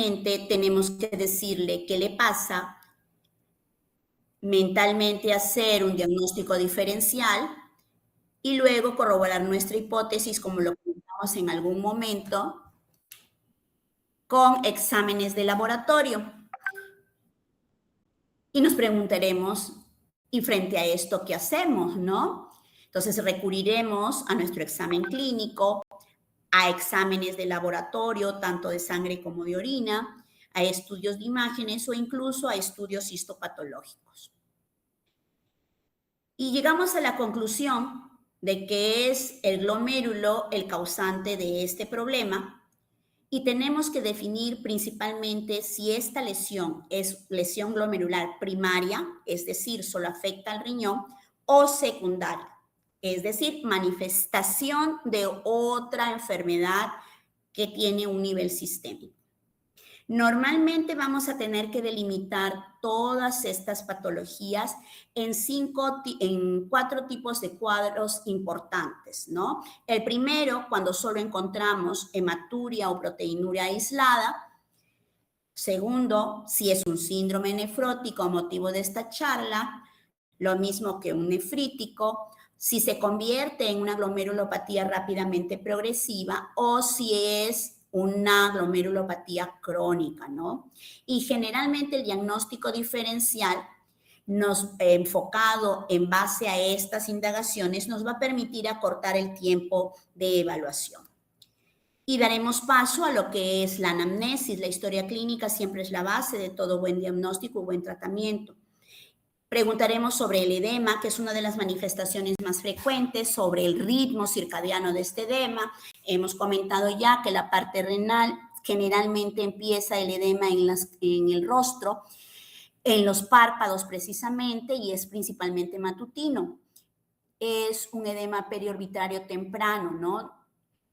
inmediatamente tenemos que decirle qué le pasa, mentalmente hacer un diagnóstico diferencial y luego corroborar nuestra hipótesis, como lo comentamos en algún momento, con exámenes de laboratorio. Y nos preguntaremos, ¿y frente a esto qué hacemos, no? Entonces recurriremos a nuestro examen clínico, a exámenes de laboratorio, tanto de sangre como de orina, a estudios de imágenes o incluso a estudios histopatológicos. Y llegamos a la conclusión de que es el glomérulo el causante de este problema y tenemos que definir principalmente si esta lesión es lesión glomerular primaria, es decir, solo afecta al riñón, o secundaria, es decir, manifestación de otra enfermedad que tiene un nivel sistémico. Normalmente vamos a tener que delimitar todas estas patologías en 4 tipos de cuadros importantes, ¿no? El primero, cuando solo encontramos hematuria o proteinuria aislada. Segundo, si es un síndrome nefrótico a motivo de esta charla, lo mismo que un nefrítico, si se convierte en una glomerulopatía rápidamente progresiva o si es una glomerulopatía crónica, ¿no? Y generalmente el diagnóstico diferencial enfocado en base a estas indagaciones nos va a permitir acortar el tiempo de evaluación. Y daremos paso a lo que es la anamnesis. La historia clínica siempre es la base de todo buen diagnóstico y buen tratamiento. Preguntaremos sobre el edema, que es una de las manifestaciones más frecuentes, sobre el ritmo circadiano de este edema. Hemos comentado ya que la parte renal generalmente empieza el edema en el rostro, en los párpados precisamente, y es principalmente matutino. Es un edema periorbitario temprano, ¿no?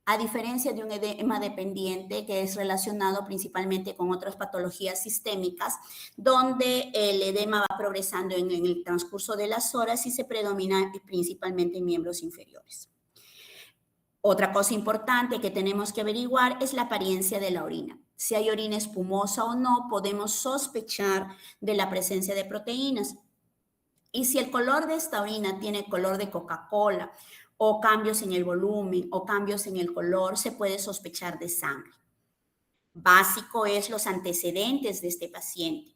A diferencia de un edema dependiente que es relacionado principalmente con otras patologías sistémicas, donde el edema va progresando en el transcurso de las horas y se predomina principalmente en miembros inferiores. Otra cosa importante que tenemos que averiguar es la apariencia de la orina. Si hay orina espumosa o no, podemos sospechar de la presencia de proteínas. Y si el color de esta orina tiene color de Coca-Cola o cambios en el volumen o cambios en el color, se puede sospechar de sangre. Básico es los antecedentes de este paciente,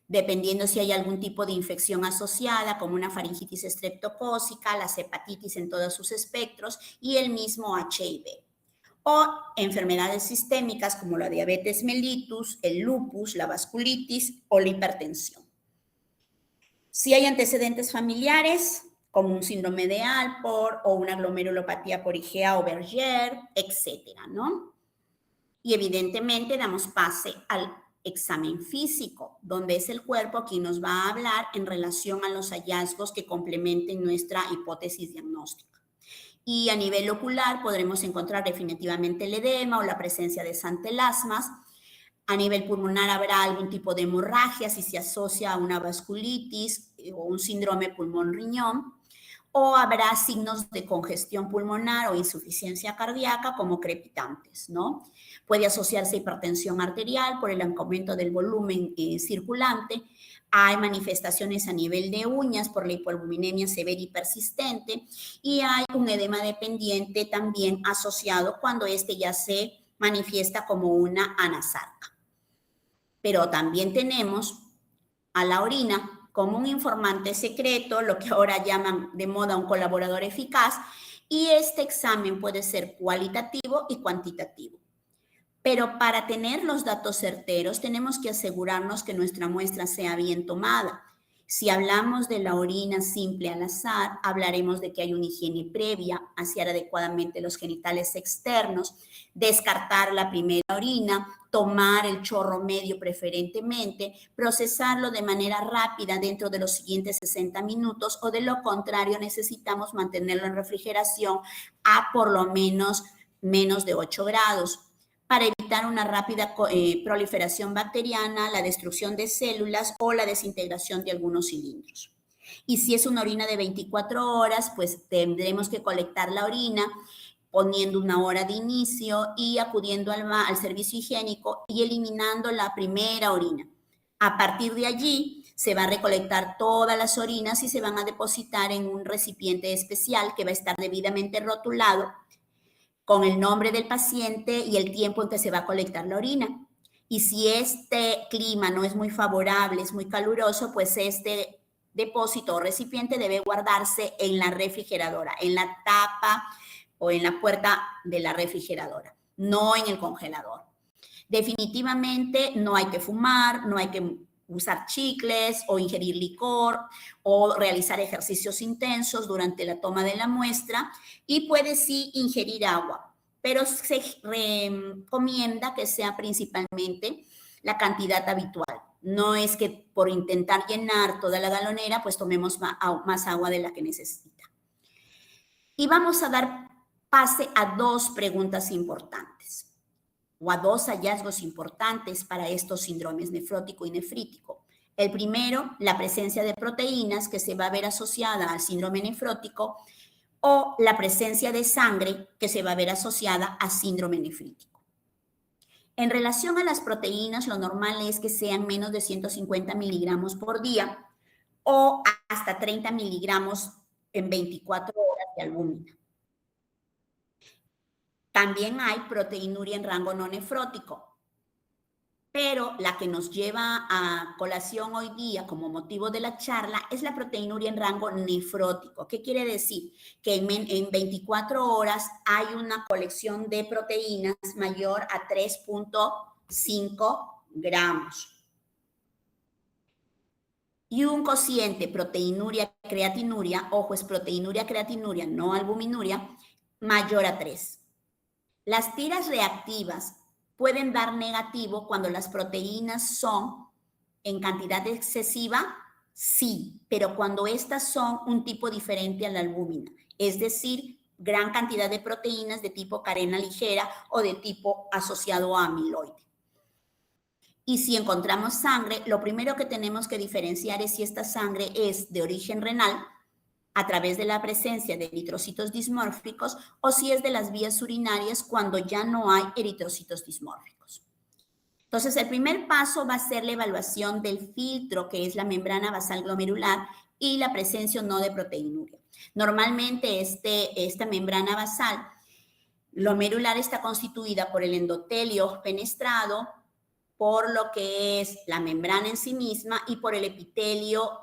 dependiendo si hay algún tipo de infección asociada, como una faringitis estreptocócica, las hepatitis en todos sus espectros y el mismo HIV. O enfermedades sistémicas como la diabetes mellitus, el lupus, la vasculitis o la hipertensión. Si hay antecedentes familiares, como un síndrome de Alport o una glomerulopatía por IgA o Berger, etcétera, ¿no? Y evidentemente damos pase al examen físico, donde es el cuerpo quien nos va a hablar en relación a los hallazgos que complementen nuestra hipótesis diagnóstica. Y a nivel ocular podremos encontrar definitivamente el edema o la presencia de santelasmas. A nivel pulmonar habrá algún tipo de hemorragia si se asocia a una vasculitis o un síndrome pulmón-riñón, o habrá signos de congestión pulmonar o insuficiencia cardíaca como crepitantes, ¿no? Puede asociarse a hipertensión arterial por el aumento del volumen circulante. Hay manifestaciones a nivel de uñas por la hipoalbuminemia severa y persistente, y hay un edema dependiente también asociado cuando este ya se manifiesta como una anasarca. Pero también tenemos a la orina como un informante secreto, lo que ahora llaman de moda un colaborador eficaz, y este examen puede ser cualitativo y cuantitativo. Pero para tener los datos certeros tenemos que asegurarnos que nuestra muestra sea bien tomada. Si hablamos de la orina simple al azar, hablaremos de que hay una higiene previa, asear adecuadamente los genitales externos, descartar la primera orina, tomar el chorro medio preferentemente, procesarlo de manera rápida dentro de los siguientes 60 minutos o de lo contrario necesitamos mantenerlo en refrigeración a por lo menos de 8 grados. Para evitar una rápida proliferación bacteriana, la destrucción de células o la desintegración de algunos cilindros. Y si es una orina de 24 horas, pues tendremos que colectar la orina poniendo una hora de inicio y acudiendo al servicio higiénico y eliminando la primera orina. A partir de allí se va a recolectar todas las orinas y se van a depositar en un recipiente especial que va a estar debidamente rotulado con el nombre del paciente y el tiempo en que se va a colectar la orina. Y si este clima no es muy favorable, es muy caluroso, pues este depósito o recipiente debe guardarse en la refrigeradora, en la tapa o en la puerta de la refrigeradora, no en el congelador. Definitivamente no hay que fumar, no hay que usar chicles o ingerir licor o realizar ejercicios intensos durante la toma de la muestra y puede sí ingerir agua, pero se recomienda que sea principalmente la cantidad habitual. No es que por intentar llenar toda la galonera, pues tomemos más agua de la que necesita. Y vamos a dar pase a dos preguntas importantes o a dos hallazgos importantes para estos síndromes nefrótico y nefrítico. El primero, la presencia de proteínas que se va a ver asociada al síndrome nefrótico o la presencia de sangre que se va a ver asociada a síndrome nefrítico. En relación a las proteínas, lo normal es que sean menos de 150 miligramos por día o hasta 30 miligramos en 24 horas de albúmina. También hay proteinuria en rango no nefrótico, pero la que nos lleva a colación hoy día como motivo de la charla es la proteinuria en rango nefrótico. ¿Qué quiere decir? Que en 24 horas hay una colección de proteínas mayor a 3.5 gramos. Y un cociente proteinuria-creatinuria, ojo, es proteinuria-creatinuria, no albuminuria, mayor a 3. Las tiras reactivas pueden dar negativo cuando las proteínas son en cantidad excesiva, sí, pero cuando estas son un tipo diferente a la albúmina, es decir, gran cantidad de proteínas de tipo carena ligera o de tipo asociado a amiloide. Y si encontramos sangre, lo primero que tenemos que diferenciar es si esta sangre es de origen renal, a través de la presencia de eritrocitos dismórficos o si es de las vías urinarias cuando ya no hay eritrocitos dismórficos. Entonces, el primer paso va a ser la evaluación del filtro, que es la membrana basal glomerular, y la presencia o no de proteinuria. Normalmente esta membrana basal glomerular está constituida por el endotelio fenestrado, por lo que es la membrana en sí misma y por el epitelio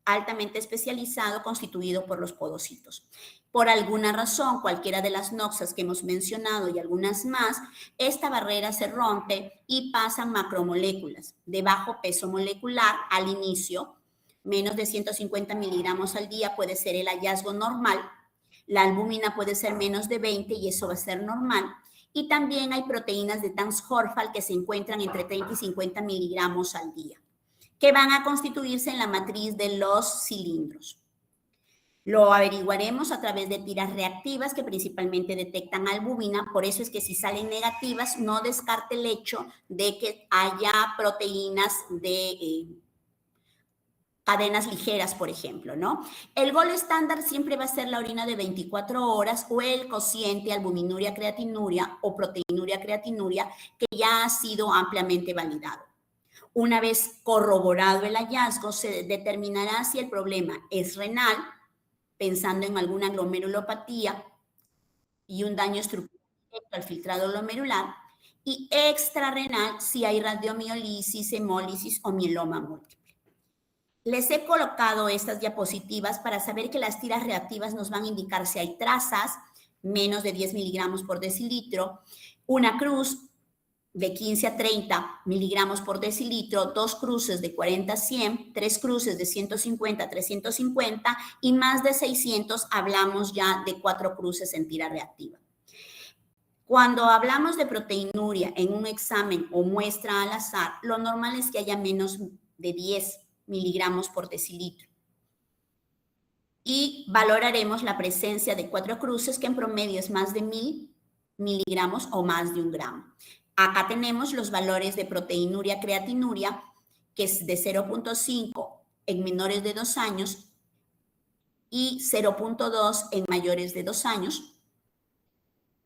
altamente especializado constituido por los podocitos. Por alguna razón, cualquiera de las noxas que hemos mencionado y algunas más, esta barrera se rompe y pasan macromoléculas de bajo peso molecular al inicio. Menos de 150 miligramos al día puede ser el hallazgo normal. La albúmina puede ser menos de 20 y eso va a ser normal. Y también hay proteínas de Tansjorfal que se encuentran entre 30 y 50 miligramos al día, que van a constituirse en la matriz de los cilindros. Lo averiguaremos a través de tiras reactivas que principalmente detectan albúmina, por eso es que si salen negativas no descarte el hecho de que haya proteínas de cadenas ligeras, por ejemplo, ¿no? El gol estándar siempre va a ser la orina de 24 horas o el cociente albuminuria-creatinuria o proteinuria-creatinuria que ya ha sido ampliamente validado. Una vez corroborado el hallazgo, se determinará si el problema es renal, pensando en alguna glomerulopatía y un daño estructural directo al filtrado glomerular, y extrarrenal si hay radiomiolisis, hemólisis o mieloma múltiple. Les he colocado estas diapositivas para saber que las tiras reactivas nos van a indicar si hay trazas, menos de 10 miligramos por decilitro, una cruz de 15 a 30 miligramos por decilitro, dos cruces de 40 a 100, tres cruces de 150 a 350 y más de 600 hablamos ya de 4 cruces en tira reactiva. Cuando hablamos de proteinuria en un examen o muestra al azar, lo normal es que haya menos de 10 miligramos por decilitro. Y valoraremos la presencia de 4 cruces, que en promedio es más de 1000 miligramos o más de 1 gramo. Acá tenemos los valores de proteinuria, creatinuria, que es de 0.5 en menores de 2 años y 0.2 en mayores de 2 años.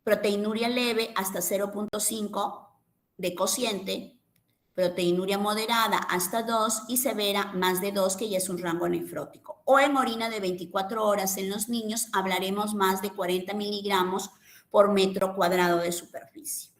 proteinuria leve hasta 0.5 de cociente, proteinuria moderada hasta 2 y severa más de 2, que ya es un rango nefrótico. O en orina de 24 horas en los niños hablaremos más de 40 miligramos por metro cuadrado de superficie.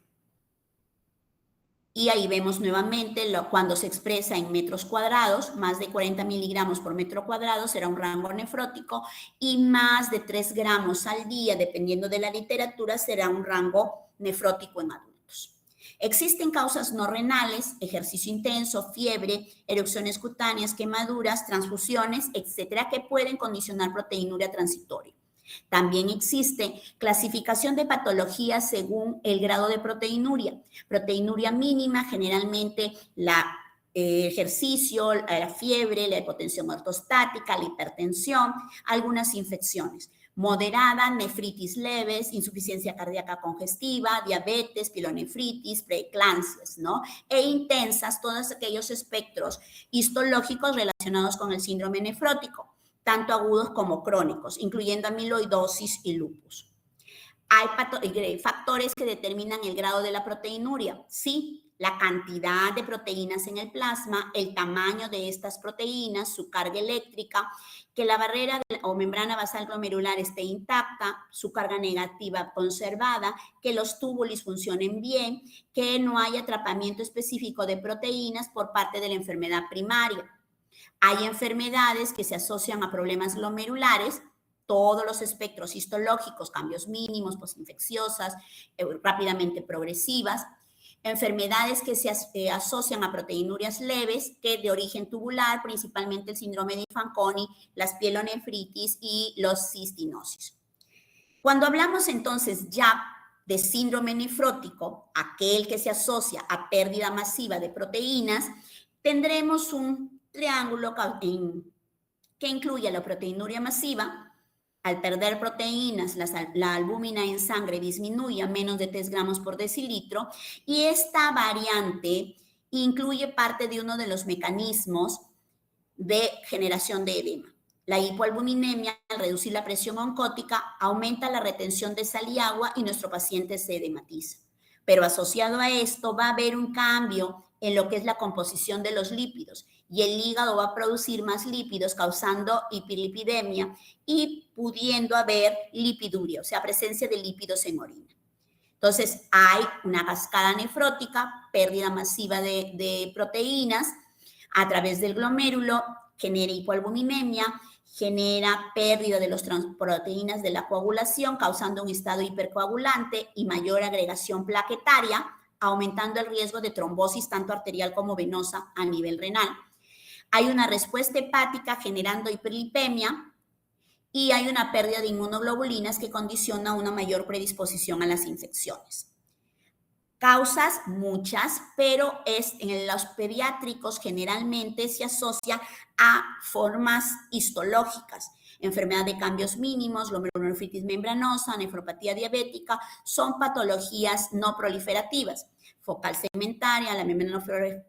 Y ahí vemos nuevamente cuando se expresa en metros cuadrados, más de 40 miligramos por metro cuadrado será un rango nefrótico, y más de 3 gramos al día, dependiendo de la literatura, será un rango nefrótico en adultos. Existen causas no renales, ejercicio intenso, fiebre, erupciones cutáneas, quemaduras, transfusiones, etcétera, que pueden condicionar proteinuria transitoria. También existe clasificación de patologías según el grado de proteinuria. Proteinuria mínima, generalmente ejercicio, la fiebre, la hipotensión ortostática, la hipertensión, algunas infecciones. Moderada, nefritis leves, insuficiencia cardíaca congestiva, diabetes, pielonefritis, preeclampsias, ¿no? E intensas, todos aquellos espectros histológicos relacionados con el síndrome nefrótico, tanto agudos como crónicos, incluyendo amiloidosis y lupus. Hay factores que determinan el grado de la proteinuria. Sí, la cantidad de proteínas en el plasma, el tamaño de estas proteínas, su carga eléctrica, que la barrera o membrana basal glomerular esté intacta, su carga negativa conservada, que los túbulos funcionen bien, que no haya atrapamiento específico de proteínas por parte de la enfermedad primaria. Hay enfermedades que se asocian a problemas glomerulares, todos los espectros histológicos, cambios mínimos, posinfecciosas, rápidamente progresivas, enfermedades que se asocian a proteinurias leves, que de origen tubular, principalmente el síndrome de Fanconi, las pielonefritis y los cistinosis. Cuando hablamos entonces ya de síndrome nefrótico, aquel que se asocia a pérdida masiva de proteínas, tendremos un triángulo que incluye la proteinuria masiva. Al perder proteínas, la albúmina en sangre disminuye a menos de 3 gramos por decilitro, y esta variante incluye parte de uno de los mecanismos de generación de edema. La hipoalbuminemia, al reducir la presión oncótica, aumenta la retención de sal y agua y nuestro paciente se edematiza. Pero asociado a esto va a haber un cambio en lo que es la composición de los lípidos, y el hígado va a producir más lípidos, causando hiperlipidemia y pudiendo haber lipiduria, o sea, presencia de lípidos en orina. Entonces, hay una cascada nefrótica, pérdida masiva de proteínas a través del glomérulo, genera hipoalbuminemia, genera pérdida de las proteínas de la coagulación, causando un estado hipercoagulante y mayor agregación plaquetaria, aumentando el riesgo de trombosis tanto arterial como venosa a nivel renal. Hay una respuesta hepática generando hiperlipemia, y hay una pérdida de inmunoglobulinas que condiciona una mayor predisposición a las infecciones. Causas muchas, pero en los pediátricos generalmente se asocia a formas histológicas. Enfermedad de cambios mínimos, glomerulonefritis membranosa, nefropatía diabética, son patologías no proliferativas. Focal segmentaria, la membrana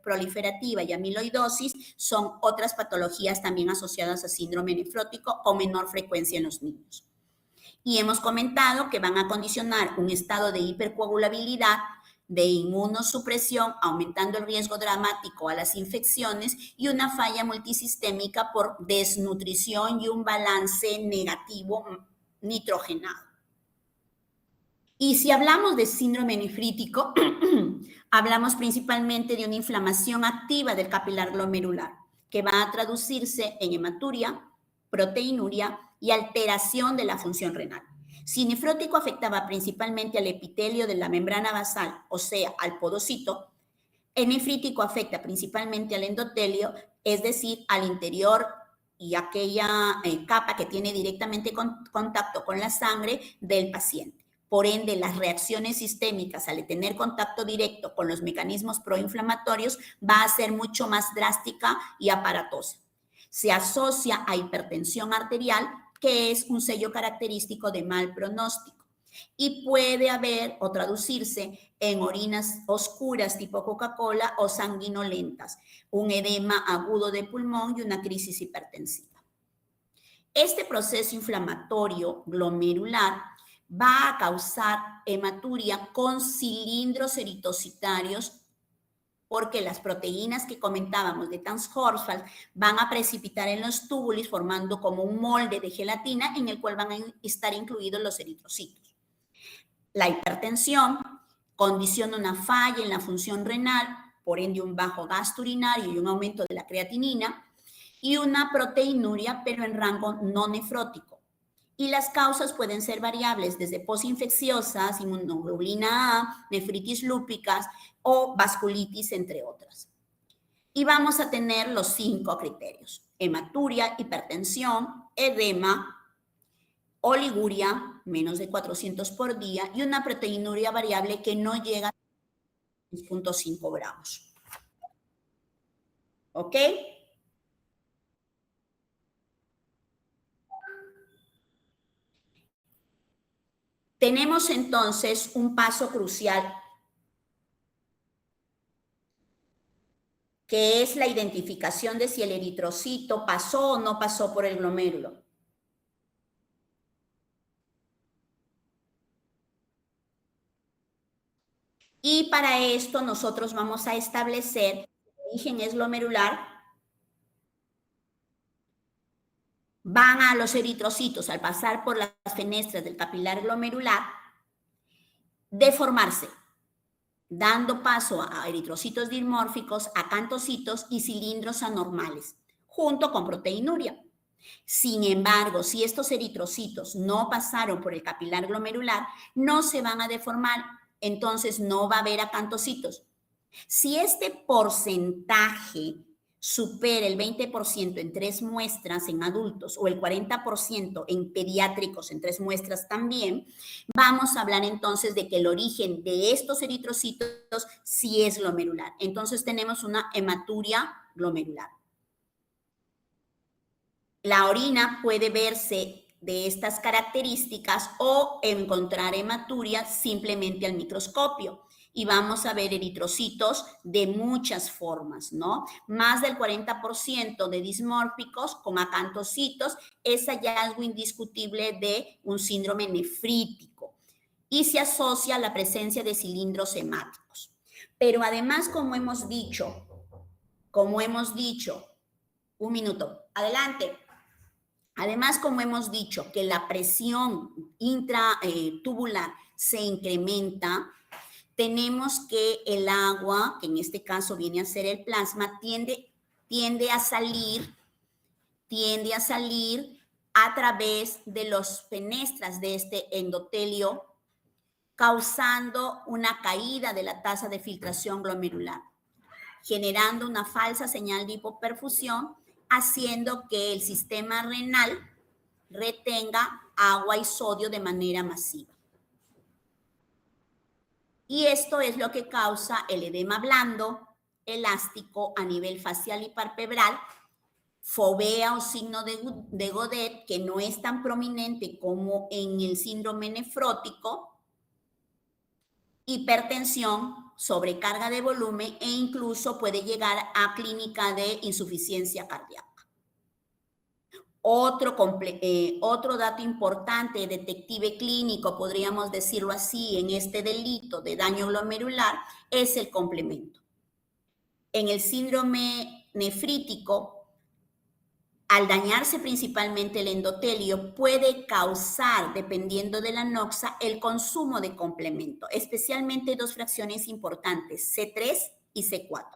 proliferativa y amiloidosis son otras patologías también asociadas a síndrome nefrótico con menor frecuencia en los niños. Y hemos comentado que van a condicionar un estado de hipercoagulabilidad, de inmunosupresión, aumentando el riesgo dramático a las infecciones, y una falla multisistémica por desnutrición y un balance negativo nitrogenado. Y si hablamos de síndrome nefrítico, hablamos principalmente de una inflamación activa del capilar glomerular, que va a traducirse en hematuria, proteinuria y alteración de la función renal. Si nefrótico afectaba principalmente al epitelio de la membrana basal, o sea, al podocito, el nefrítico afecta principalmente al endotelio, es decir, al interior y aquella capa que tiene directamente contacto con la sangre del paciente. Por ende, las reacciones sistémicas al tener contacto directo con los mecanismos proinflamatorios va a ser mucho más drástica y aparatosa. Se asocia a hipertensión arterial, que es un sello característico de mal pronóstico, y puede haber o traducirse en orinas oscuras tipo Coca-Cola o sanguinolentas, un edema agudo de pulmón y una crisis hipertensiva. Este proceso inflamatorio glomerular va a causar hematuria con cilindros eritrocitarios porque las proteínas que comentábamos de Tanshorsfeld van a precipitar en los túbulos formando como un molde de gelatina en el cual van a estar incluidos los eritrocitos. La hipertensión condiciona una falla en la función renal, por ende un bajo gasto urinario y un aumento de la creatinina, y una proteinuria, pero en rango no nefrótico. Y las causas pueden ser variables, desde posinfecciosas, inmunoglobulina A, nefritis lúpicas o vasculitis, entre otras. Y vamos a tener los 5 criterios: hematuria, hipertensión, edema, oliguria, menos de 400 por día, y una proteinuria variable que no llega a 6.5 gramos. ¿Ok? Tenemos entonces un paso crucial, que es la identificación de si el eritrocito pasó o no pasó por el glomérulo. Y para esto nosotros vamos a establecer si el origen es glomerular, van a los eritrocitos al pasar por las fenestras del capilar glomerular deformarse, dando paso a eritrocitos dimórficos, acantocitos y cilindros anormales, junto con proteinuria. Sin embargo, si estos eritrocitos no pasaron por el capilar glomerular, no se van a deformar, entonces no va a haber acantocitos. Si este porcentaje supera el 20% en 3 muestras en adultos o el 40% en pediátricos en 3 muestras también, vamos a hablar entonces de que el origen de estos eritrocitos sí es glomerular. Entonces tenemos una hematuria glomerular. La orina puede verse de estas características o encontrar hematuria simplemente al microscopio. Y vamos a ver eritrocitos de muchas formas, ¿no? Más del 40% de dismórficos con acantocitos es hallazgo indiscutible de un síndrome nefrítico y se asocia a la presencia de cilindros hemáticos. Pero además, como hemos dicho, un minuto, adelante. Además, como hemos dicho, que la presión intratubular se incrementa, tenemos que el agua, que en este caso viene a ser el plasma, tiende a salir a través de las fenestras de este endotelio, causando una caída de la tasa de filtración glomerular, generando una falsa señal de hipoperfusión, haciendo que el sistema renal retenga agua y sodio de manera masiva. Y esto es lo que causa el edema blando, elástico a nivel facial y palpebral, fovea o signo de Godet, que no es tan prominente como en el síndrome nefrótico, hipertensión, sobrecarga de volumen e incluso puede llegar a clínica de insuficiencia cardíaca. Otro dato importante, detective clínico, podríamos decirlo así, en este delito de daño glomerular, es el complemento. En el síndrome nefrítico, al dañarse principalmente el endotelio, puede causar, dependiendo de la noxa, el consumo de complemento, especialmente 2 fracciones importantes, C3 y C4,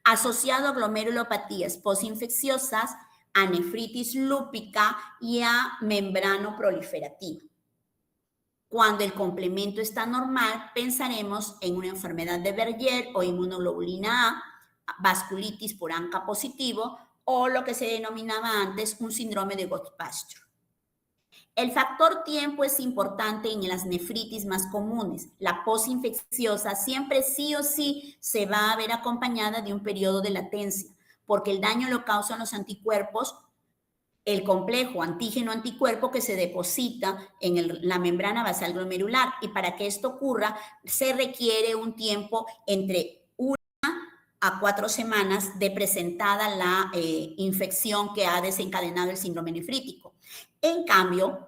asociado a glomerulopatías postinfecciosas, a nefritis lúpica y a membrano proliferativa. Cuando el complemento está normal, pensaremos en una enfermedad de Berger o inmunoglobulina A, vasculitis por ANCA positivo o lo que se denominaba antes un síndrome de Gottpasture. El factor tiempo es importante en las nefritis más comunes. La postinfecciosa siempre sí o sí se va a ver acompañada de un periodo de latencia, porque el daño lo causan los anticuerpos, el complejo antígeno-anticuerpo que se deposita en la membrana basal glomerular. Y para que esto ocurra, se requiere un tiempo entre 1 a 4 semanas de presentada la infección que ha desencadenado el síndrome nefrítico. En cambio,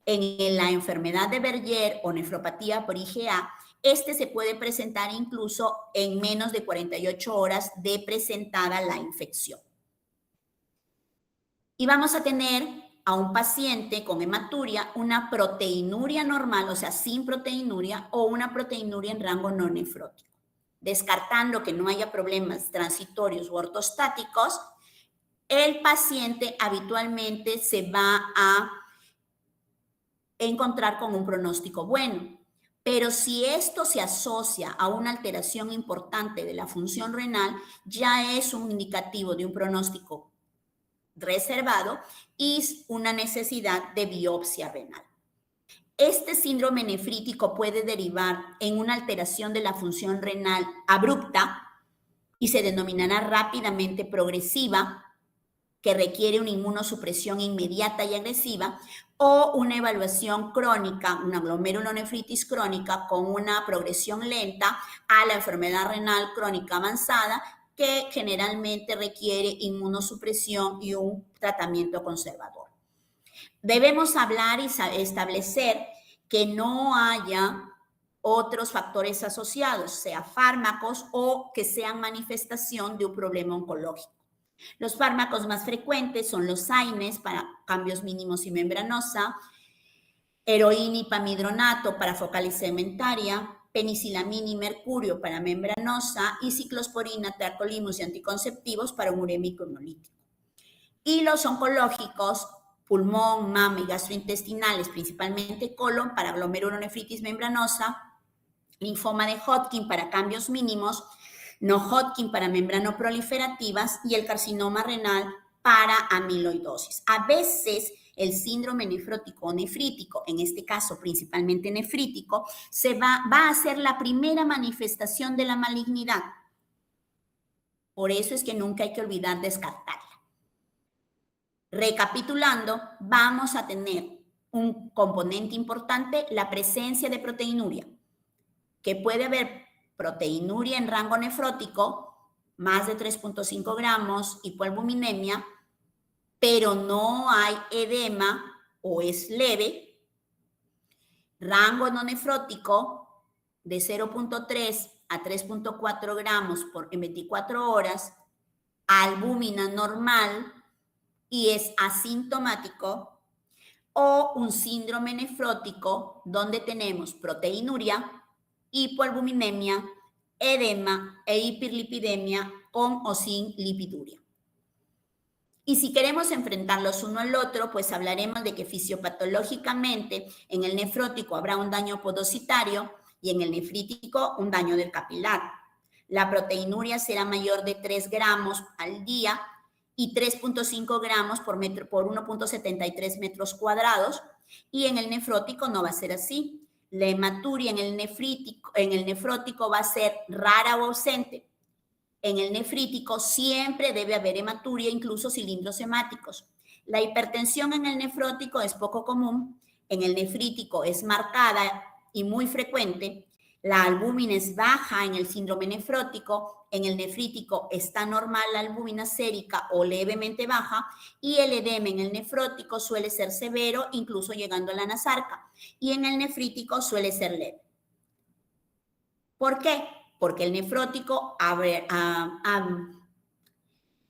En la enfermedad de Berger o nefropatía por IgA, este se puede presentar incluso en menos de 48 horas de presentada la infección. Y vamos a tener a un paciente con hematuria, una proteinuria normal, o sea, sin proteinuria, o una proteinuria en rango no nefrótico. Descartando que no haya problemas transitorios u ortostáticos, el paciente habitualmente se va a encontrar con un pronóstico bueno. Pero si esto se asocia a una alteración importante de la función renal, ya es un indicativo de un pronóstico reservado y una necesidad de biopsia renal. Este síndrome nefrítico puede derivar en una alteración de la función renal abrupta y se denominará rápidamente progresiva, que requiere una inmunosupresión inmediata y agresiva, o una evaluación crónica, una glomerulonefritis crónica con una progresión lenta a la enfermedad renal crónica avanzada, que generalmente requiere inmunosupresión y un tratamiento conservador. Debemos hablar y establecer que no haya otros factores asociados, sea fármacos o que sean manifestación de un problema oncológico. Los fármacos más frecuentes son los AINES para cambios mínimos y membranosa, heroína y pamidronato para focal segmentaria, penicilamina y mercurio para membranosa y ciclosporina, tacrolimus y anticonceptivos para un urémico hemolítico. Y los oncológicos, pulmón, mama y gastrointestinales, principalmente colon para glomerulonefritis membranosa, linfoma de Hodgkin para cambios mínimos, no Hodgkin para membranoproliferativas y el carcinoma renal para amiloidosis. A veces el síndrome nefrótico o nefrítico, en este caso principalmente nefrítico, va a ser la primera manifestación de la malignidad. Por eso es que nunca hay que olvidar descartarla. Recapitulando, vamos a tener un componente importante, la presencia de proteinuria, que puede haber proteinuria en rango nefrótico, más de 3.5 gramos, hipoalbuminemia, pero no hay edema o es leve, rango no nefrótico de 0.3 a 3.4 gramos en 24 horas, albúmina normal y es asintomático, o un síndrome nefrótico donde tenemos proteinuria, hipoalbuminemia, edema e hiperlipidemia con o sin lipiduria. Y si queremos enfrentarlos uno al otro, pues hablaremos de que fisiopatológicamente en el nefrótico habrá un daño podocitario y en el nefrítico un daño del capilar. La proteinuria será mayor de 3 gramos al día y 3.5 gramos por 1.73 metros cuadrados, y en el nefrótico no va a ser así. La hematuria en el nefrótico va a ser rara o ausente. En el nefrítico siempre debe haber hematuria, incluso cilindros hemáticos. La hipertensión en el nefrótico es poco común, en el nefrítico es marcada y muy frecuente. La albúmina es baja en el síndrome nefrótico, en el nefrítico está normal la albúmina sérica o levemente baja, y el edema en el nefrótico suele ser severo, incluso llegando a la anasarca, y en el nefrítico suele ser leve. ¿Por qué? Porque el nefrótico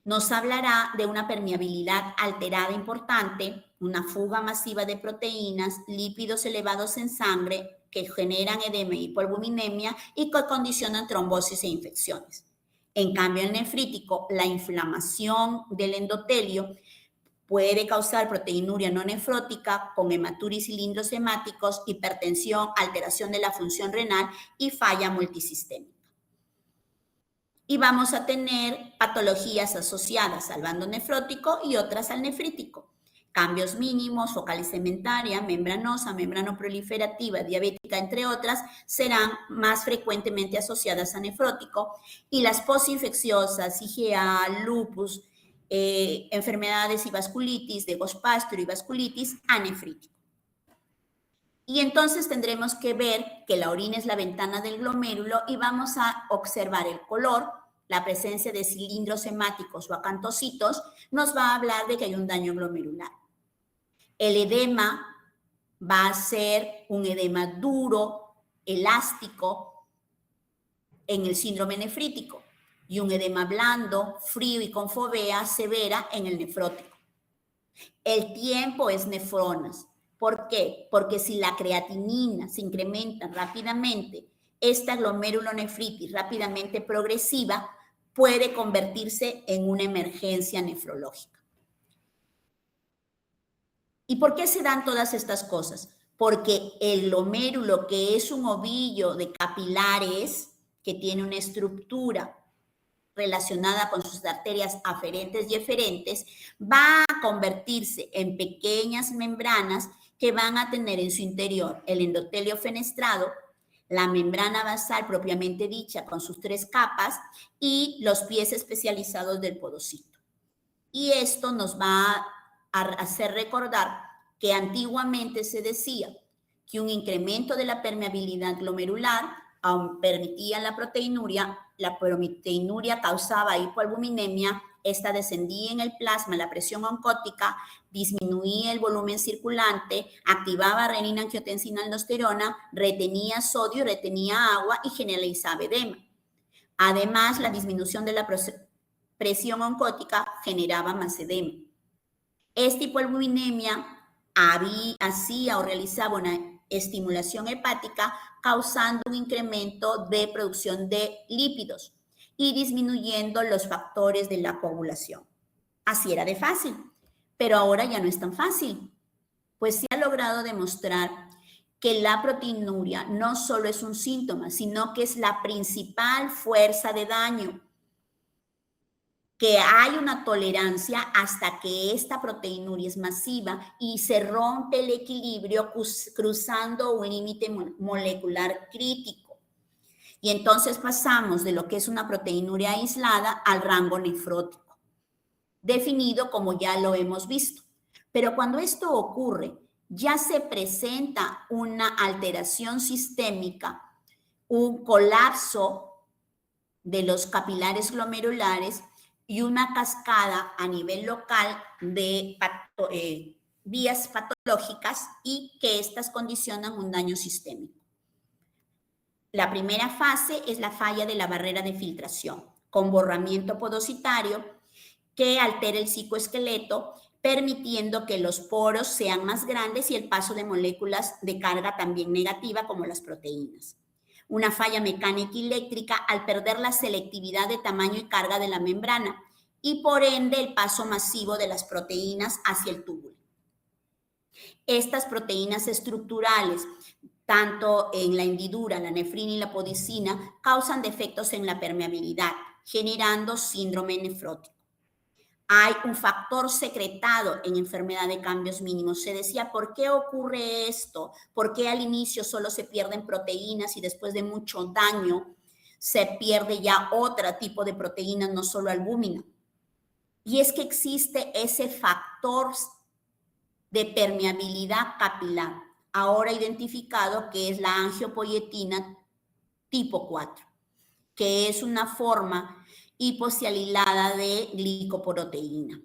nos hablará de una permeabilidad alterada importante, una fuga masiva de proteínas, lípidos elevados en sangre que generan edema y hipoalbuminemia y que condicionan trombosis e infecciones. En cambio, el nefrítico, la inflamación del endotelio puede causar proteinuria no nefrótica con hematuria y cilindros hemáticos, hipertensión, alteración de la función renal y falla multisistémica. Y vamos a tener patologías asociadas al bando nefrótico y otras al nefrítico. Cambios mínimos, focal segmentaria, membranosa, membranoproliferativa, diabética, entre otras, serán más frecuentemente asociadas a nefrótico. Y las posinfecciosas, IgA, lupus, enfermedades y vasculitis, de Gauss-Pasteuer y vasculitis, a nefrítico. Y entonces tendremos que ver que la orina es la ventana del glomérulo y vamos a observar el color, la presencia de cilindros hemáticos o acantocitos, nos va a hablar de que hay un daño glomerular. El edema va a ser un edema duro, elástico en el síndrome nefrítico y un edema blando, frío y con fovea severa en el nefrótico. El tiempo es nefronas. ¿Por qué? Porque si la creatinina se incrementa rápidamente, esta glomerulonefritis rápidamente progresiva puede convertirse en una emergencia nefrológica. ¿Y por qué se dan todas estas cosas? Porque el glomérulo, que es un ovillo de capilares, que tiene una estructura relacionada con sus arterias aferentes y eferentes, va a convertirse en pequeñas membranas que van a tener en su interior el endotelio fenestrado, la membrana basal propiamente dicha con sus 3 capas y los pies especializados del podocito. Y esto nos va a hacer recordar que antiguamente se decía que un incremento de la permeabilidad glomerular permitía la proteinuria causaba hipoalbuminemia, esta descendía en el plasma, la presión oncótica, disminuía el volumen circulante, activaba renina, angiotensina, aldosterona, retenía sodio, retenía agua y generalizaba edema. Además, la disminución de la presión oncótica generaba más edema. Esta hipoalbuminemia hacía o realizaba una estimulación hepática causando un incremento de producción de lípidos y disminuyendo los factores de la coagulación. Así era de fácil, pero ahora ya no es tan fácil, pues se ha logrado demostrar que la proteinuria no solo es un síntoma, sino que es la principal fuerza de daño, que hay una tolerancia hasta que esta proteinuria es masiva y se rompe el equilibrio cruzando un límite molecular crítico. Y entonces pasamos de lo que es una proteinuria aislada al rango nefrótico, definido como ya lo hemos visto. Pero cuando esto ocurre, ya se presenta una alteración sistémica, un colapso de los capilares glomerulares y una cascada a nivel local de vías patológicas y que estas condicionan un daño sistémico. La primera fase es la falla de la barrera de filtración, con borramiento podocitario que altera el citoesqueleto, permitiendo que los poros sean más grandes y el paso de moléculas de carga también negativa como las proteínas. Una falla mecánica y eléctrica al perder la selectividad de tamaño y carga de la membrana y por ende el paso masivo de las proteínas hacia el túbulo. Estas proteínas estructurales, tanto en la hendidura, la nefrina y la podicina, causan defectos en la permeabilidad, generando síndrome nefrótico. Hay un factor secretado en enfermedad de cambios mínimos. Se decía, ¿por qué ocurre esto? ¿Por qué al inicio solo se pierden proteínas y después de mucho daño se pierde ya otro tipo de proteínas, no solo albúmina? Y es que existe ese factor de permeabilidad capilar, ahora identificado, que es la angiopoietina tipo 4, que es una forma hipocialilada de glicoproteína.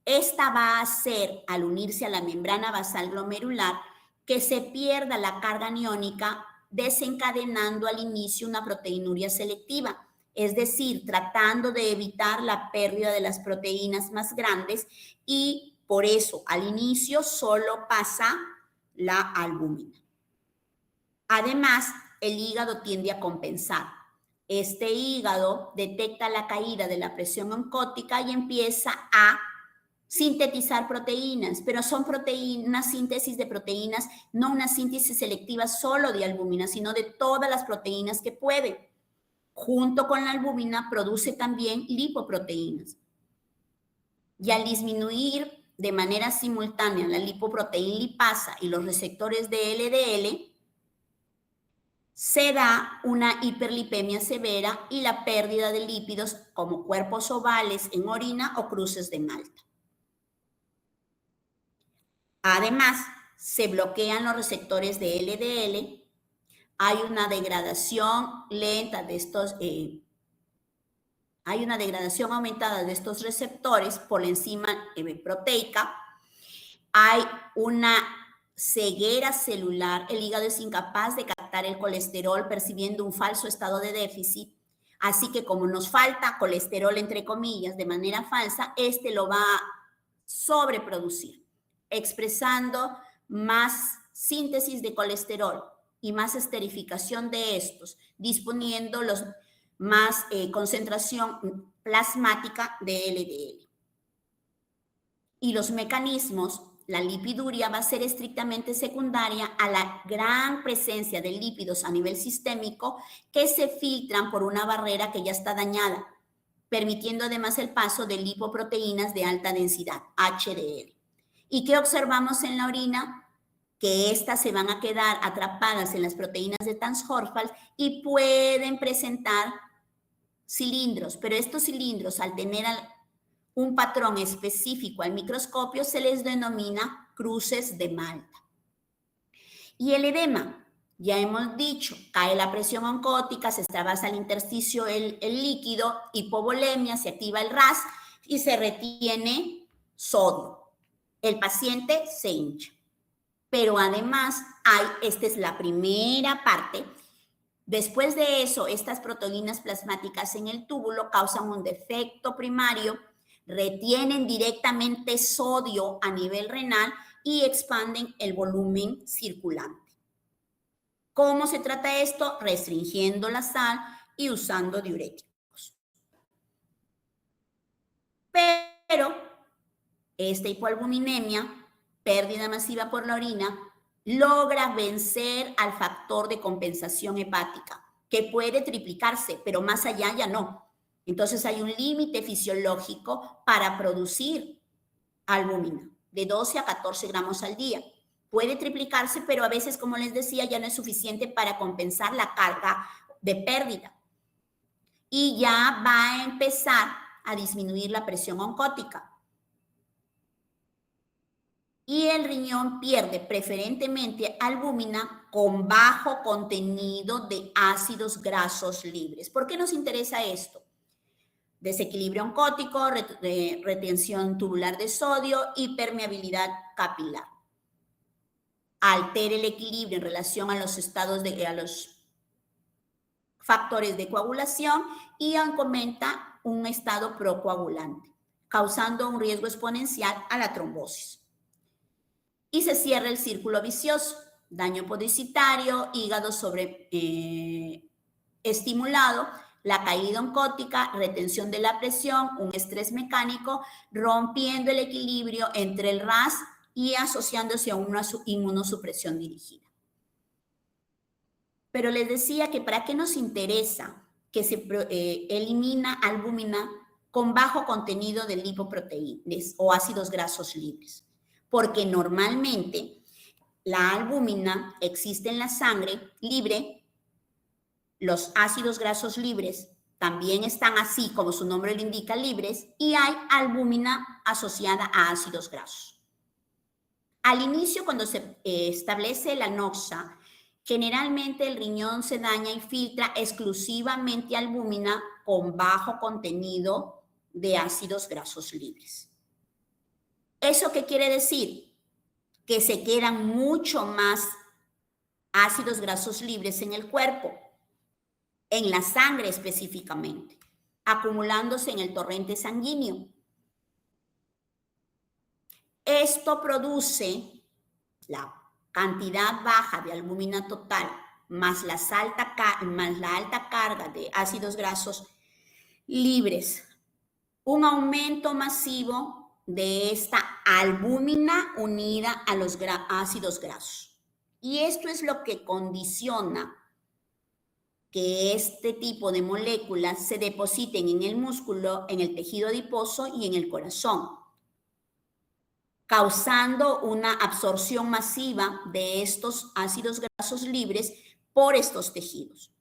Esta va a hacer, al unirse a la membrana basal glomerular, que se pierda la carga aniónica, desencadenando al inicio una proteinuria selectiva, es decir, tratando de evitar la pérdida de las proteínas más grandes y por eso al inicio solo pasa la albúmina. Además, el hígado tiende a compensar. Este hígado detecta la caída de la presión oncótica y empieza a sintetizar proteínas, pero son una síntesis de proteínas, no una síntesis selectiva solo de albúmina, sino de todas las proteínas que puede. Junto con la albúmina produce también lipoproteínas. Y al disminuir de manera simultánea la lipoproteína lipasa y los receptores de LDL, se da una hiperlipemia severa y la pérdida de lípidos como cuerpos ovales en orina o cruces de Malta. Además, se bloquean los receptores de LDL, hay una degradación lenta de estos, hay una degradación aumentada de estos receptores por la enzima proteica, hay una ceguera celular, el hígado es incapaz de captar el colesterol percibiendo un falso estado de déficit. Así que como nos falta colesterol, entre comillas, de manera falsa, este lo va a sobreproducir, expresando más síntesis de colesterol y más esterificación de estos, disponiendo más concentración plasmática de LDL. Y los mecanismos, la lipiduria va a ser estrictamente secundaria a la gran presencia de lípidos a nivel sistémico que se filtran por una barrera que ya está dañada, permitiendo además el paso de lipoproteínas de alta densidad, HDL. ¿Y qué observamos en la orina? Que estas se van a quedar atrapadas en las proteínas de Tansjorfal y pueden presentar cilindros, pero estos cilindros, al tener un patrón específico al microscopio, se les denomina cruces de Malta. Y el edema, ya hemos dicho, cae la presión oncótica, se extravasa al intersticio el líquido, hipovolemia, se activa el RAS y se retiene sodio. El paciente se hincha. Pero además esta es la primera parte. Después de eso, estas proteínas plasmáticas en el túbulo causan un defecto primario, retienen directamente sodio a nivel renal y expanden el volumen circulante. ¿Cómo se trata esto? Restringiendo la sal y usando diuréticos. Pero esta hipoalbuminemia, pérdida masiva por la orina, logra vencer al factor de compensación hepática, que puede triplicarse, pero más allá ya no. Entonces hay un límite fisiológico para producir albúmina, de 12 a 14 gramos al día. Puede triplicarse, pero a veces, como les decía, ya no es suficiente para compensar la carga de pérdida. Y ya va a empezar a disminuir la presión oncótica. Y el riñón pierde preferentemente albúmina con bajo contenido de ácidos grasos libres. ¿Por qué nos interesa esto? Desequilibrio oncótico, retención tubular de sodio y permeabilidad capilar. Altera el equilibrio en relación a los estados a los factores de coagulación y aumenta un estado procoagulante, causando un riesgo exponencial a la trombosis. Y se cierra el círculo vicioso, daño podicitario, hígado sobreestimulado, la caída oncótica, retención de la presión, un estrés mecánico, rompiendo el equilibrio entre el RAS y asociándose a una inmunosupresión dirigida. Pero les decía que para qué nos interesa que se elimina albúmina con bajo contenido de lipoproteínas o ácidos grasos libres. Porque normalmente la albúmina existe en la sangre libre, los ácidos grasos libres también están así, como su nombre lo indica, libres, y hay albúmina asociada a ácidos grasos. Al inicio, cuando se establece la anoxa, generalmente el riñón se daña y filtra exclusivamente albúmina con bajo contenido de ácidos grasos libres. ¿Eso qué quiere decir? Que se quedan mucho más ácidos grasos libres en el cuerpo, en la sangre específicamente, acumulándose en el torrente sanguíneo. Esto produce la cantidad baja de albúmina total más la alta carga de ácidos grasos libres, un aumento masivo de esta albúmina unida a los ácidos grasos. Y esto es lo que condiciona que este tipo de moléculas se depositen en el músculo, en el tejido adiposo y en el corazón, causando una absorción masiva de estos ácidos grasos libres por estos tejidos.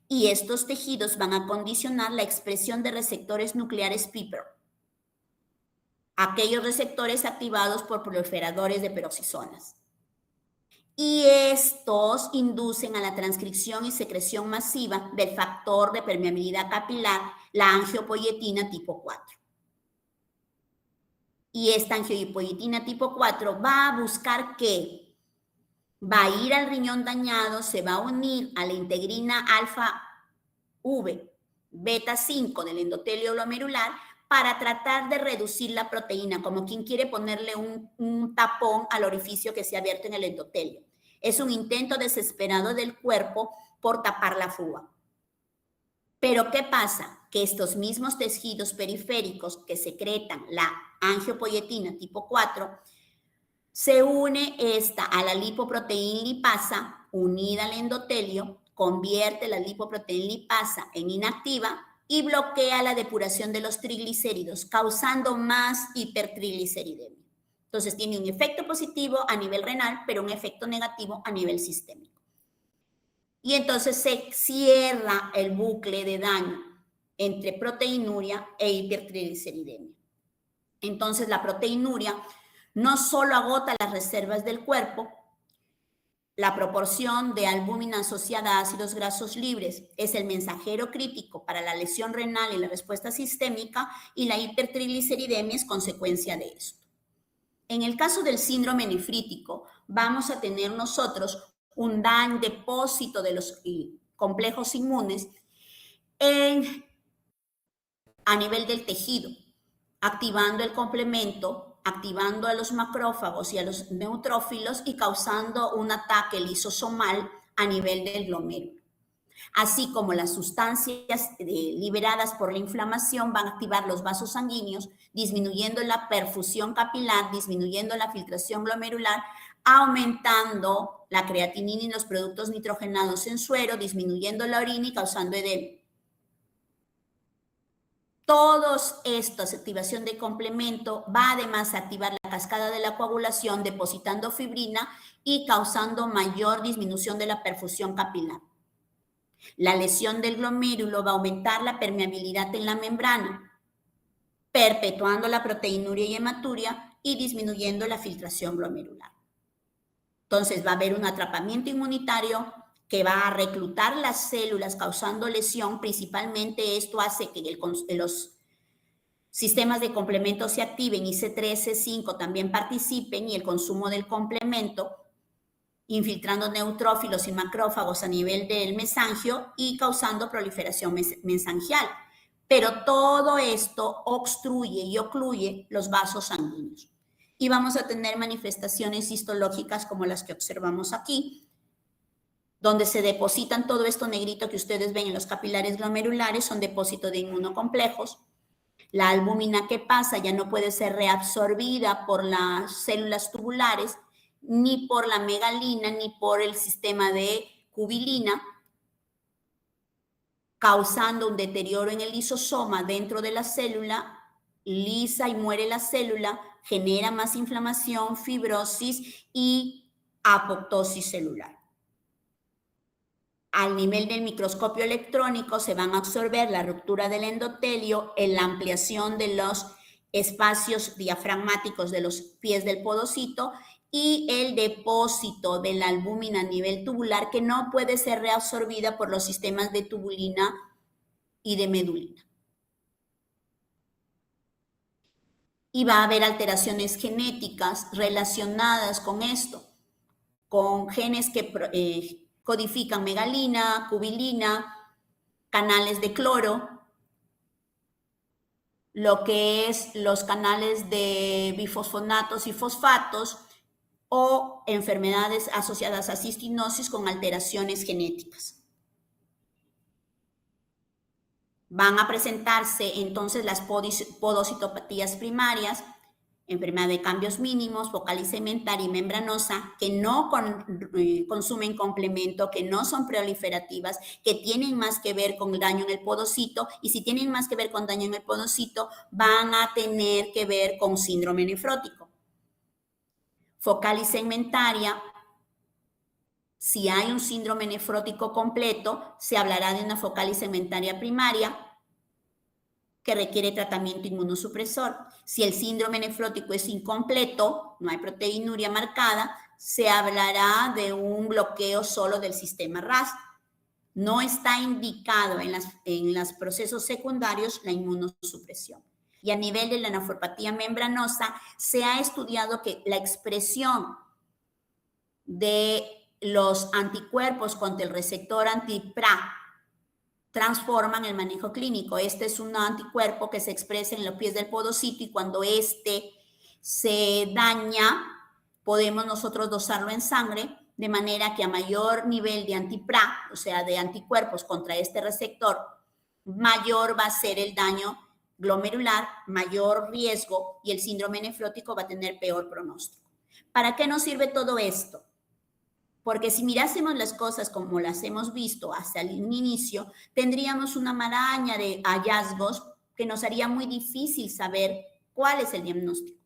Y estos tejidos van a condicionar la expresión de receptores nucleares PIPR, aquellos receptores activados por proliferadores de peroxisomas. Y estos inducen a la transcripción y secreción masiva del factor de permeabilidad capilar, la angiopoietina tipo 4. Y esta angiopoietina tipo 4 va a buscar ¿qué? va a ir al riñón dañado, se va a unir a la integrina alfa V, beta 5 del endotelio glomerular para tratar de reducir la proteína, como quien quiere ponerle un tapón al orificio que se ha abierto en el endotelio. Es un intento desesperado del cuerpo por tapar la fuga. Pero ¿qué pasa? Que estos mismos tejidos periféricos que secretan la angiopoietina tipo 4, se une esta a la lipoproteína lipasa unida al endotelio, convierte la lipoproteína lipasa en inactiva y bloquea la depuración de los triglicéridos, causando más hipertrigliceridemia. Entonces tiene un efecto positivo a nivel renal, pero un efecto negativo a nivel sistémico. Y entonces se cierra el bucle de daño entre proteinuria e hipertrigliceridemia. Entonces la proteinuria no solo agota las reservas del cuerpo, la proporción de albúmina asociada a ácidos grasos libres es el mensajero crítico para la lesión renal y la respuesta sistémica, y la hipertrigliceridemia es consecuencia de esto. En el caso del síndrome nefrítico, vamos a tener nosotros un depósito de los complejos inmunes a nivel del tejido, activando el complemento, activando a los macrófagos y a los neutrófilos y causando un ataque lisosomal a nivel del glomérulo. Así como las sustancias liberadas por la inflamación van a activar los vasos sanguíneos, disminuyendo la perfusión capilar, disminuyendo la filtración glomerular, aumentando la creatinina y los productos nitrogenados en suero, disminuyendo la orina y causando edema. Todos estos, activación de complemento, va además a activar la cascada de la coagulación, depositando fibrina y causando mayor disminución de la perfusión capilar. La lesión del glomérulo va a aumentar la permeabilidad en la membrana, perpetuando la proteinuria y hematuria y disminuyendo la filtración glomerular. Entonces va a haber un atrapamiento inmunitario que va a reclutar las células causando lesión. Principalmente esto hace que los sistemas de complemento se activen y C3, C5 también participen, y el consumo del complemento, infiltrando neutrófilos y macrófagos a nivel del mesangio y causando proliferación mesangial. Pero todo esto obstruye y ocluye los vasos sanguíneos. Y vamos a tener manifestaciones histológicas como las que observamos aquí, donde se depositan todo esto negrito que ustedes ven en los capilares glomerulares, son depósitos de inmunocomplejos. La albúmina que pasa ya no puede ser reabsorbida por las células tubulares, ni por la megalina, ni por el sistema de cubilina, causando un deterioro en el lisosoma dentro de la célula, lisa y muere la célula, genera más inflamación, fibrosis y apoptosis celular. Al nivel del microscopio electrónico se van a absorber la ruptura del endotelio, la ampliación de los espacios diafragmáticos de los pies del podocito y el depósito de la albúmina a nivel tubular, que no puede ser reabsorbida por los sistemas de tubulina y de medulina. Y va a haber alteraciones genéticas relacionadas con esto, con genes que codifican megalina, cubilina, canales de cloro, lo que es los canales de bifosfonatos y fosfatos, o enfermedades asociadas a cistinosis con alteraciones genéticas. Van a presentarse entonces las podocitopatías primarias, enfermedad de cambios mínimos, focal y segmentaria y membranosa, que no consumen complemento, que no son proliferativas, que tienen más que ver con el daño en el podocito, y si tienen más que ver con daño en el podocito, van a tener que ver con síndrome nefrótico. Focal y segmentaria, si hay un síndrome nefrótico completo, se hablará de una focal y segmentaria primaria que requiere tratamiento inmunosupresor. Si el síndrome nefrótico es incompleto, no hay proteinuria marcada, se hablará de un bloqueo solo del sistema RAS. No está indicado en los procesos secundarios la inmunosupresión. Y a nivel de la nefropatía membranosa, se ha estudiado que la expresión de los anticuerpos contra el receptor anti-PRA transforman el manejo clínico. Este es un anticuerpo que se expresa en los pies del podocito y cuando este se daña, podemos nosotros dosarlo en sangre de manera que a mayor nivel de anti-PRA, o sea, de anticuerpos contra este receptor, mayor va a ser el daño glomerular, mayor riesgo y el síndrome nefrótico va a tener peor pronóstico. ¿Para qué nos sirve todo esto? Porque si mirásemos las cosas como las hemos visto hasta el inicio, tendríamos una maraña de hallazgos que nos haría muy difícil saber cuál es el diagnóstico.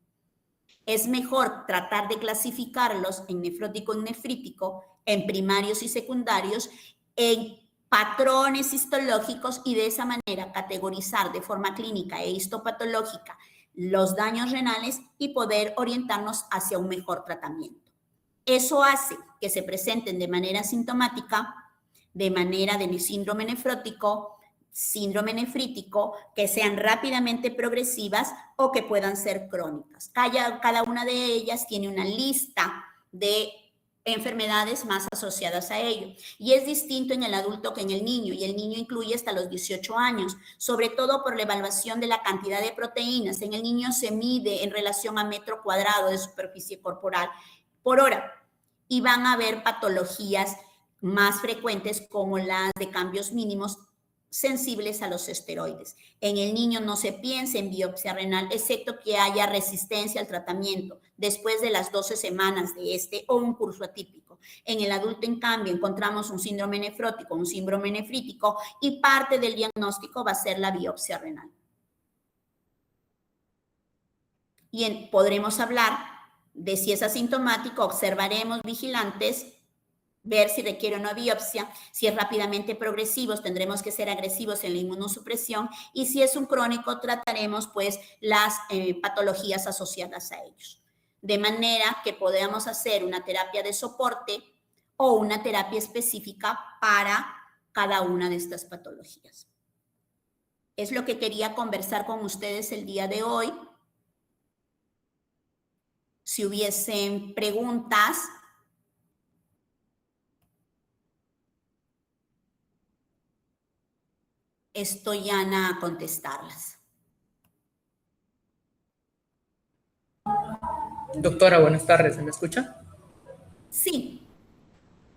Es mejor tratar de clasificarlos en nefrótico y nefrítico, en primarios y secundarios, en patrones histológicos y de esa manera categorizar de forma clínica e histopatológica los daños renales y poder orientarnos hacia un mejor tratamiento. Eso hace que se presenten de manera sintomática, de manera de síndrome nefrótico, síndrome nefrítico, que sean rápidamente progresivas o que puedan ser crónicas. Cada una de ellas tiene una lista de enfermedades más asociadas a ello. Y es distinto en el adulto que en el niño, y el niño incluye hasta los 18 años, sobre todo por la evaluación de la cantidad de proteínas. En el niño se mide en relación a metro cuadrado de superficie corporal por hora y van a haber patologías más frecuentes como las de cambios mínimos sensibles a los esteroides. En el niño no se piensa en biopsia renal, excepto que haya resistencia al tratamiento después de las 12 semanas de este o un curso atípico. En el adulto, en cambio, encontramos un síndrome nefrótico, un síndrome nefrítico y parte del diagnóstico va a ser la biopsia renal. Y podremos hablar de si es asintomático, observaremos vigilantes, ver si requiere una biopsia, si es rápidamente progresivo, tendremos que ser agresivos en la inmunosupresión y si es un crónico, trataremos pues las patologías asociadas a ellos. De manera que podamos hacer una terapia de soporte o una terapia específica para cada una de estas patologías. Es lo que quería conversar con ustedes el día de hoy. Si hubiesen preguntas, estoy a contestarlas. Doctora, buenas tardes, ¿se me escucha? Sí.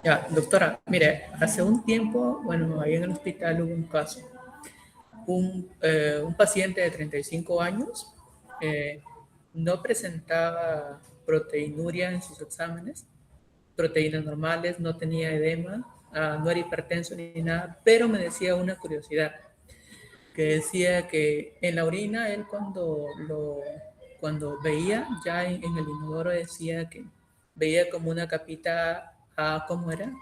Ya, doctora, mire, hace un tiempo, bueno, ahí en el hospital hubo un caso. Un paciente de 35 años no presentaba proteinuria en sus exámenes, proteínas normales, no tenía edema, no era hipertenso ni nada, pero me decía una curiosidad, que decía que en la orina él cuando veía ya en el inodoro decía que veía como una capita, ¿cómo era?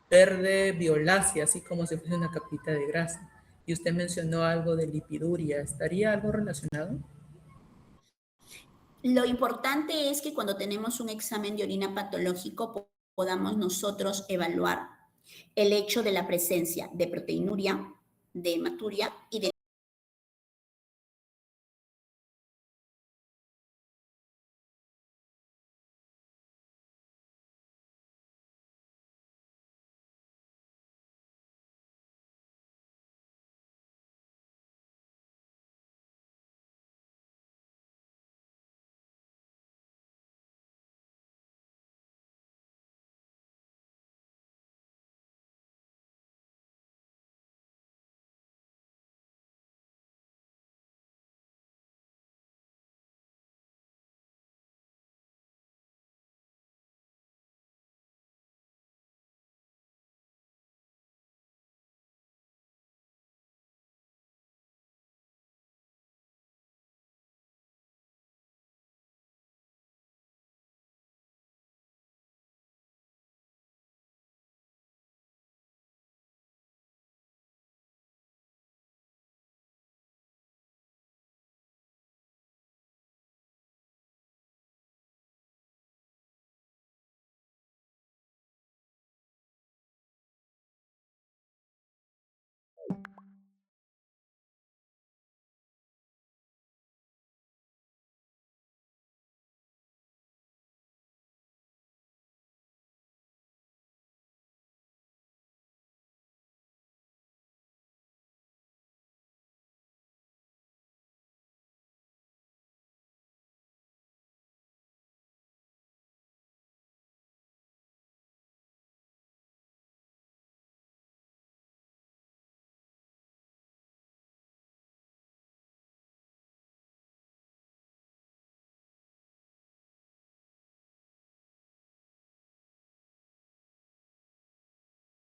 Verde violácea, así como si fuese una capita de grasa. Y usted mencionó algo de lipiduria, ¿estaría algo relacionado? Lo importante es que cuando tenemos un examen de orina patológico podamos nosotros evaluar el hecho de la presencia de proteinuria, de hematuria y de